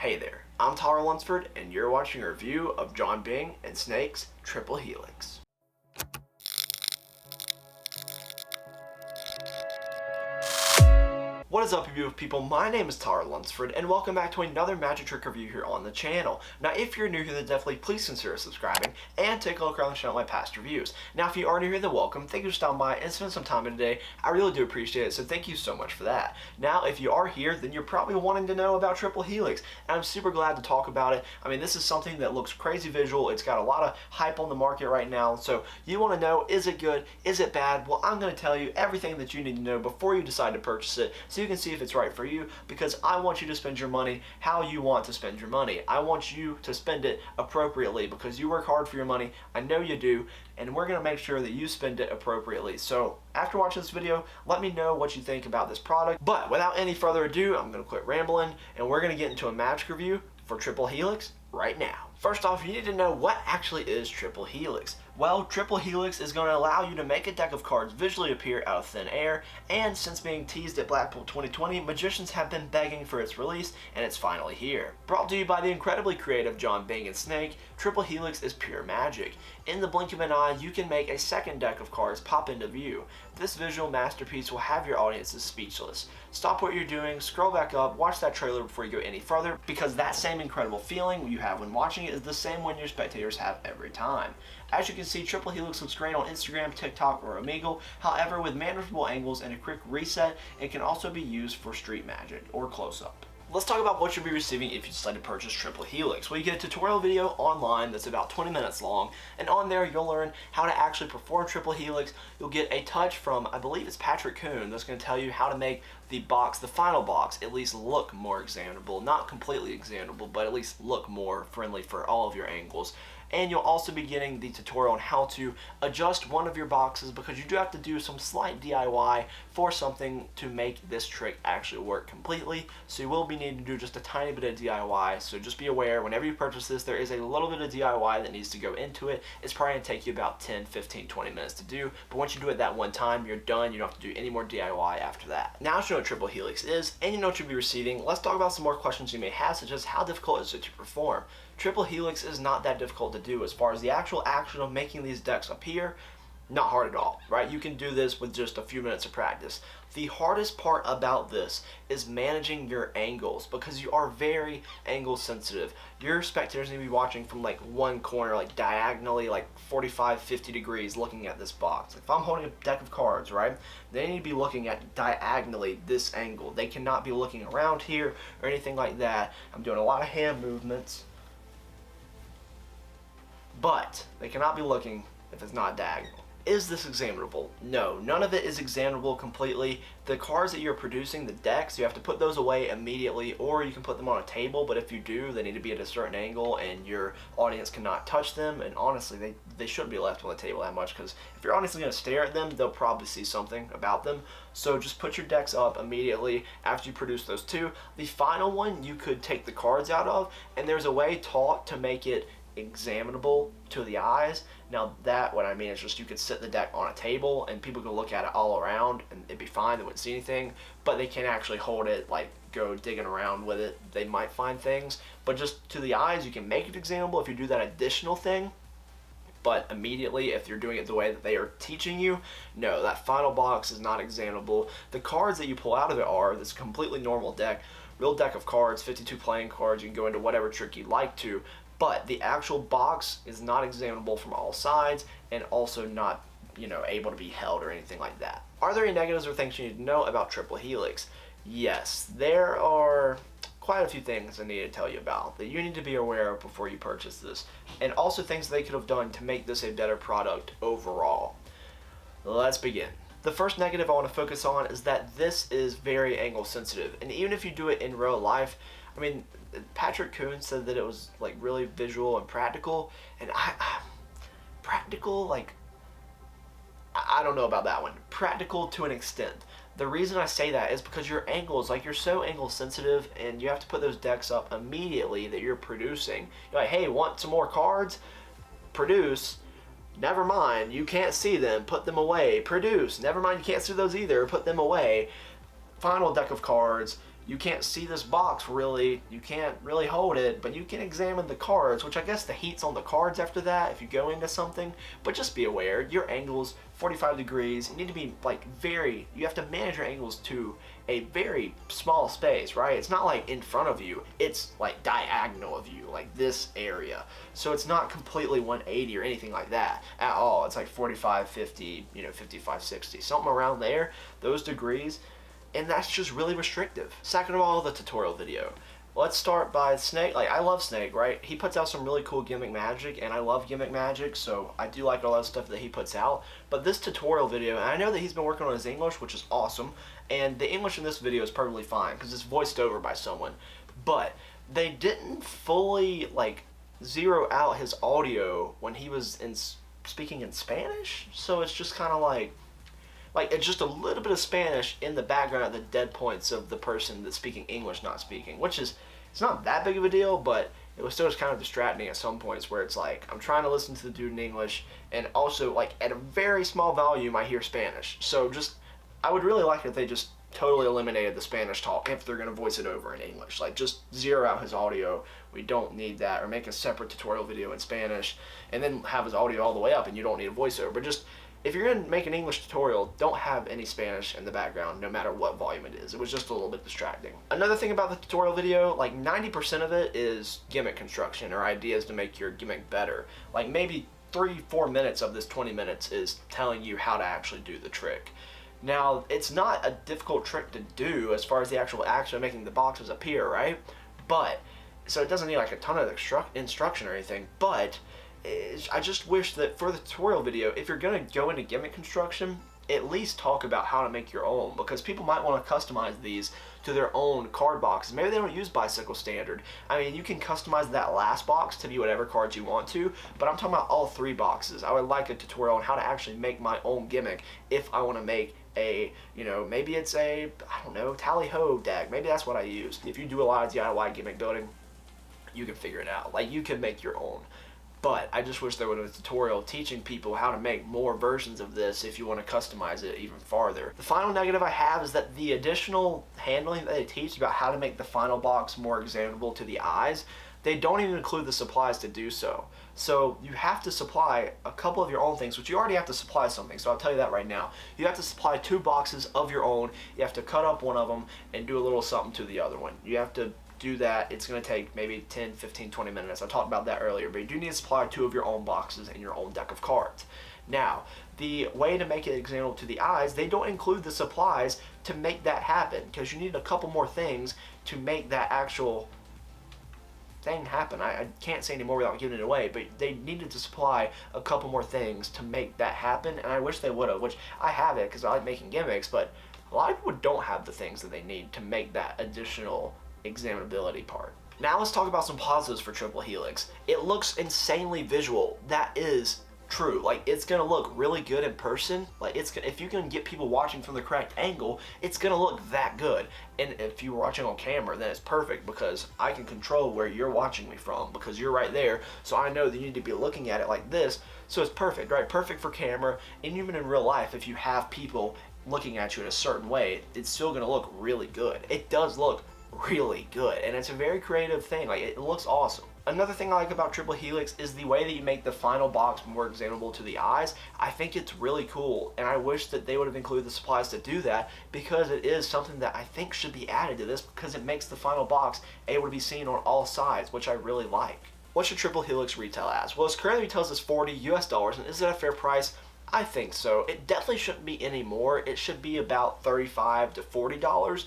Hey there, I'm Tyler Lunsford, and you're watching a review of John Byng and Snake's Triple Helix. What is up, you beautiful people? My name is Tyler Lunsford, and welcome back to another magic trick review here on the channel. Now, if you're new here, then definitely please consider subscribing and take a look around the channel at my past reviews. Now, if you are new here, then welcome. Thank you for stopping by and spending some time in today. I really do appreciate it, so thank you so much for that. Now, if you are here, then you're probably wanting to know about Triple Helix, and I'm super glad to talk about it. I mean, this is something that looks crazy visual. It's got a lot of hype on the market right now, so you want to know, is it good? Is it bad? Well, I'm going to tell you everything that you need to know before you decide to purchase it, so you can see if it's right for you, because I want you to spend your money how you want to spend your money. I want you to spend it appropriately because you work hard for your money. I know you do, and we're going to make sure that you spend it appropriately. So after watching this video, let me know what you think about this product. But without any further ado, I'm going to quit rambling, and we're going to get into a magic review for Triple Helix right now. First off, you need to know what actually is Triple Helix. Well, Triple Helix is going to allow you to make a deck of cards visually appear out of thin air, and since being teased at Blackpool 2020, magicians have been begging for its release, and it's finally here. Brought to you by the incredibly creative John Byng and Snake, Triple Helix is pure magic. In the blink of an eye, you can make a second deck of cards pop into view. This visual masterpiece will have your audiences speechless. Stop what you're doing, scroll back up, watch that trailer before you go any further, because that same incredible feeling you have when watching it is the same one your spectators have every time. As you can see, Triple Helix looks great on Instagram, TikTok, or Omegle. However, with manageable angles and a quick reset, it can also be used for street magic or close-up. Let's talk about what you'll be receiving if you decide to purchase Triple Helix. Well, you get a tutorial video online that's about 20 minutes long, and on there you'll learn how to actually perform Triple Helix. You'll get a touch from, I believe it's Patrick Kuhn, that's going to tell you how to make the box, the final box, at least look more examinable. Not completely examinable, but at least look more friendly for all of your angles. And you'll also be getting the tutorial on how to adjust one of your boxes, because you do have to do some slight DIY for something to make this trick actually work completely. So you will be needing to do just a tiny bit of DIY, so just be aware whenever you purchase this, there is a little bit of DIY that needs to go into it. It's probably going to take you about 10, 15, 20 minutes to do, but once you do it that one time, you're done. You don't have to do any more DIY after that. Now that you know what Triple Helix is, and you know what you'll be receiving, let's talk about some more questions you may have, such as how difficult is it to perform? Triple Helix is not that difficult to do. As far as the actual action of making these decks appear, not hard at all, right? You can do this with just a few minutes of practice. The hardest part about this is managing your angles, because you are very angle sensitive. Your spectators need to be watching from like one corner, like diagonally, like 45, 50 degrees looking at this box. If I'm holding a deck of cards, right, they need to be looking at diagonally this angle. They cannot be looking around here or anything like that. I'm doing a lot of hand movements, but they cannot be looking if it's not diagonal. Is this examinable? No, none of it is examinable completely. The cards that you're producing, the decks, you have to put those away immediately, or you can put them on a table, but if you do, they need to be at a certain angle and your audience cannot touch them, and honestly, they shouldn't be left on the table that much, because if your audience is going to stare at them, they'll probably see something about them. So just put your decks up immediately after you produce those two. The final one you could take the cards out of, and there's a way taught to make it examinable to the eyes. Now that, what I mean is just you could sit the deck on a table and people could look at it all around and it'd be fine, they wouldn't see anything, but they can't actually hold it, like go digging around with it. They might find things, but just to the eyes you can make it examinable if you do that additional thing. But immediately, if you're doing it the way that they are teaching you, no, that final box is not examinable. The cards that you pull out of it are this completely normal deck, real deck of cards, 52 playing cards. You can go into whatever trick you'd like to, but the actual box is not examinable from all sides, and also not, able to be held or anything like that. Are there any negatives or things you need to know about Triple Helix? Yes, there are quite a few things I need to tell you about that you need to be aware of before you purchase this, and also things they could have done to make this a better product overall. Let's begin. The first negative I want to focus on is that this is very angle sensitive, and even if you do it in real life, I mean, Patrick Kuhn said that it was like really visual and practical, and practical, like, I don't know about that one. Practical to an extent. The reason I say that is because your angles, like, you're so angle sensitive, and you have to put those decks up immediately that you're producing. You're like, hey, want some more cards? Produce. Never mind, you can't see them, put them away. Produce. Never mind, you can't see those either, put them away. Final deck of cards. you can't see this box really, you can't really hold it, but you can examine the cards, which I guess the heat's on the cards after that if you go into something. But just be aware, your angles, 45 degrees, you need to be like you have to manage your angles to a very small space, right? It's not like in front of you, it's like diagonal of you, like this area. So it's not completely 180 or anything like that at all. It's like 45, 50, 55, 60, something around there, those degrees. And that's just really restrictive. Second of all, the tutorial video. Let's start by Snake. Like, I love Snake, right? He puts out some really cool gimmick magic, and I love gimmick magic, so I do like all that stuff that he puts out. But this tutorial video, and I know that he's been working on his English, which is awesome, and the English in this video is perfectly fine, because it's voiced over by someone. But they didn't fully, like, zero out his audio when he was speaking in Spanish, so it's just kind of like it's just a little bit of Spanish in the background at the dead points of the person that's speaking English not speaking, which is, it's not that big of a deal, but it was still just kind of distracting at some points where it's like, I'm trying to listen to the dude in English, and also, like, at a very small volume, I hear Spanish. So just, I would really like it if they just totally eliminated the Spanish talk if they're going to voice it over in English. Like, just zero out his audio. We don't need that. Or make a separate tutorial video in Spanish, and then have his audio all the way up, and you don't need a voiceover. But just, if you're going to make an English tutorial, don't have any Spanish in the background, no matter what volume it is. It was just a little bit distracting. Another thing about the tutorial video, like 90% of it is gimmick construction or ideas to make your gimmick better. Like maybe 3-4 minutes of this 20 minutes is telling you how to actually do the trick. Now, it's not a difficult trick to do as far as the actual action of making the boxes appear, right? But, so it doesn't need like a ton of instruction or anything, but I just wish that for the tutorial video, if you're going to go into gimmick construction, at least talk about how to make your own, because people might want to customize these to their own card boxes. Maybe they don't use bicycle standard. I mean, you can customize that last box to be whatever cards you want to, but I'm talking about all 3 boxes. I would like a tutorial on how to actually make my own gimmick if I want to make a, maybe it's a, I don't know, tally-ho deck. Maybe that's what I use. If you do a lot of DIY gimmick building, you can figure it out. Like, you can make your own. But I just wish there was a tutorial teaching people how to make more versions of this if you want to customize it even farther. The final negative I have is that the additional handling that they teach about how to make the final box more examinable to the eyes, they don't even include the supplies to do so. So you have to supply a couple of your own things, which you already have to supply something, so I'll tell you that right now. You have to supply 2 boxes of your own, you have to cut up one of them and do a little something to the other one. You have to do that. It's going to take maybe 10, 15, 20 minutes. I talked about that earlier, but you do need to supply 2 of your own boxes and your own deck of cards. Now, the way to make it examinable to the eyes, they don't include the supplies to make that happen, because you need a couple more things to make that actual thing happen. I can't say any more without giving it away, but they needed to supply a couple more things to make that happen, and I wish they would have, which I have it because I like making gimmicks, but a lot of people don't have the things that they need to make that additional examinability part. Now let's talk about some positives for Triple Helix. It looks insanely visual. That is true. Like, it's gonna look really good in person. Like, if you can get people watching from the correct angle, it's gonna look that good. And if you're watching on camera, then it's perfect, because I can control where you're watching me from, because you're right there, so I know that you need to be looking at it like this. So it's perfect, right? Perfect for camera, and even in real life, if you have people looking at you in a certain way, it's still gonna look really good. It does look really good, and it's a very creative thing. Like, it looks awesome. Another thing I like about Triple Helix is the way that you make the final box more examinable to the eyes. I think it's really cool, and I wish that they would have included the supplies to do that, because it is something that I think should be added to this, because it makes the final box able to be seen on all sides, which I really like. What should Triple Helix retail as? Well, it currently retails as $40 US, and is it a fair price? I think so. It definitely shouldn't be any more. It should be about $35 to $40.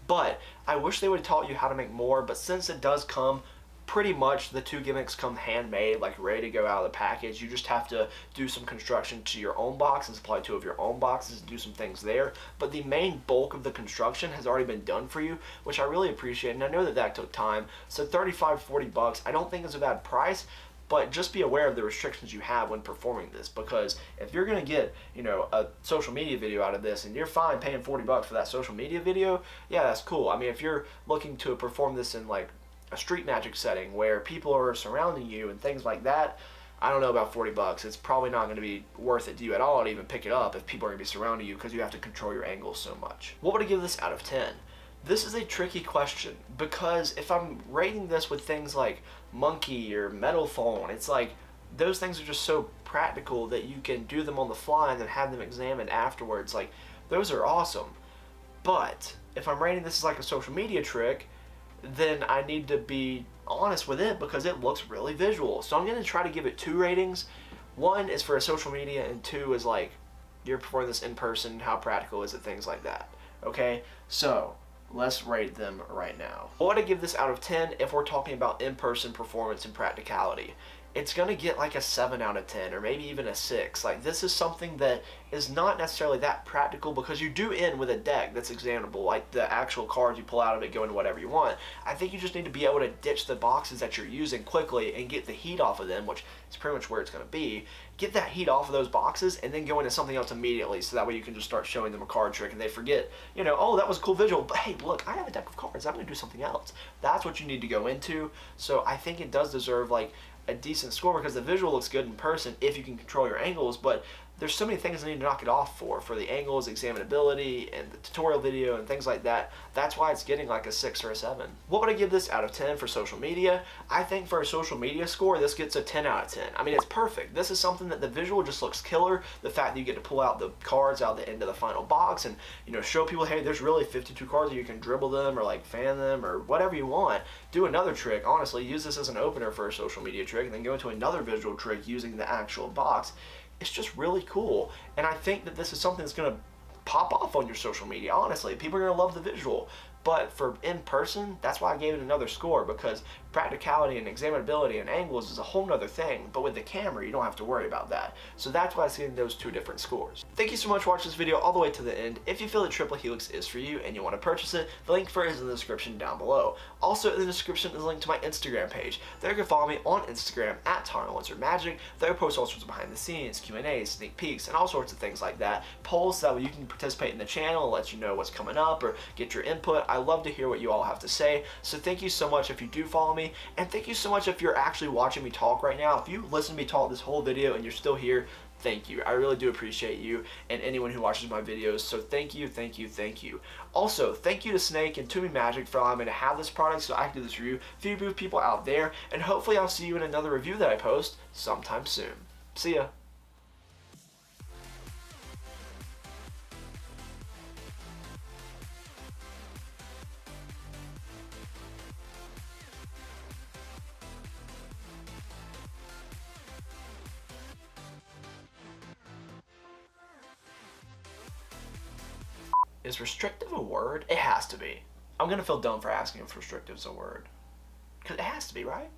But I wish they would have taught you how to make more, but since it does come, pretty much the 2 gimmicks come handmade, like ready to go out of the package. You just have to do some construction to your own box and supply 2 of your own boxes and do some things there. But the main bulk of the construction has already been done for you, which I really appreciate, and I know that that took time. So $35, $40, I don't think is a bad price. But just be aware of the restrictions you have when performing this, because if you're going to get, a social media video out of this, and you're fine paying $40 for that social media video, yeah, that's cool. I mean, if you're looking to perform this in like a street magic setting where people are surrounding you and things like that, I don't know about $40. It's probably not going to be worth it to you at all to even pick it up if people are going to be surrounding you, because you have to control your angles so much. What would I give this out of 10? This is a tricky question because if I'm rating this with things like monkey or metal phone, it's like those things are just so practical that you can do them on the fly and then have them examined afterwards. Like, those are awesome. But if I'm rating this as like a social media trick, then I need to be honest with it because it looks really visual. So I'm going to try to give it 2 ratings. 1 is for a social media, and 2 is like you're performing this in person, how practical is it, things like that. Okay, so let's rate them right now. What would I give this out of 10 if we're talking about in-person performance and practicality? It's gonna get like a 7 out of 10 or maybe even a 6. Like, this is something that is not necessarily that practical because you do end with a deck that's examinable, like the actual cards you pull out of it go into whatever you want. I think you just need to be able to ditch the boxes that you're using quickly and get the heat off of them, which is pretty much where it's gonna be. Get that heat off of those boxes and then go into something else immediately, so that way you can just start showing them a card trick and they forget, you know, oh, that was a cool visual, but hey, look, I have a deck of cards, I'm gonna do something else. That's what you need to go into. So I think it does deserve like a decent score because the visual looks good in person if you can control your angles, but there's so many things I need to knock it off for the angles, examinability, and the tutorial video and things like that. That's why it's getting like a 6 or a 7. What would I give this out of 10 for social media? I think for a social media score, this gets a 10 out of 10. I mean, it's perfect. This is something that the visual just looks killer. The fact that you get to pull out the cards out the end of the final box and, you know, show people, hey, there's really 52 cards and you can dribble them or like fan them or whatever you want. Do another trick. Honestly, use this as an opener for a social media trick and then go into another visual trick using the actual box. It's just really cool, and I think that this is something that's going to pop off on your social media. Honestly, people are going to love the visual. But for in person, that's why I gave it another score, because practicality and examinability and angles is a whole nother thing, but with the camera you don't have to worry about that. So that's why I'm getting those 2 different scores. Thank you so much for watching this video all the way to the end. If you feel that Triple Helix is for you and you want to purchase it, the link for it is in the description down below. Also in the description is a link to my Instagram page. There you can follow me on Instagram at TarLensRMagic. There I post all sorts of behind the scenes, Q&As, sneak peeks, and all sorts of things like that. Polls so that way you can participate in the channel and let you know what's coming up or get your input. I love to hear what you all have to say. So thank you so much if you do follow me, and thank you so much if you're actually watching me talk right now. If you listen to me talk this whole video and you're still here, thank you. I really do appreciate you and anyone who watches my videos. So thank you, thank you, thank you. Also, thank you to Snake and To Me Magic for allowing me to have this product so I can do this review for you people out there. And hopefully I'll see you in another review that I post sometime soon. See ya. Is restrictive a word? It has to be. I'm gonna feel dumb for asking if restrictive is a word. Because it has to be, right?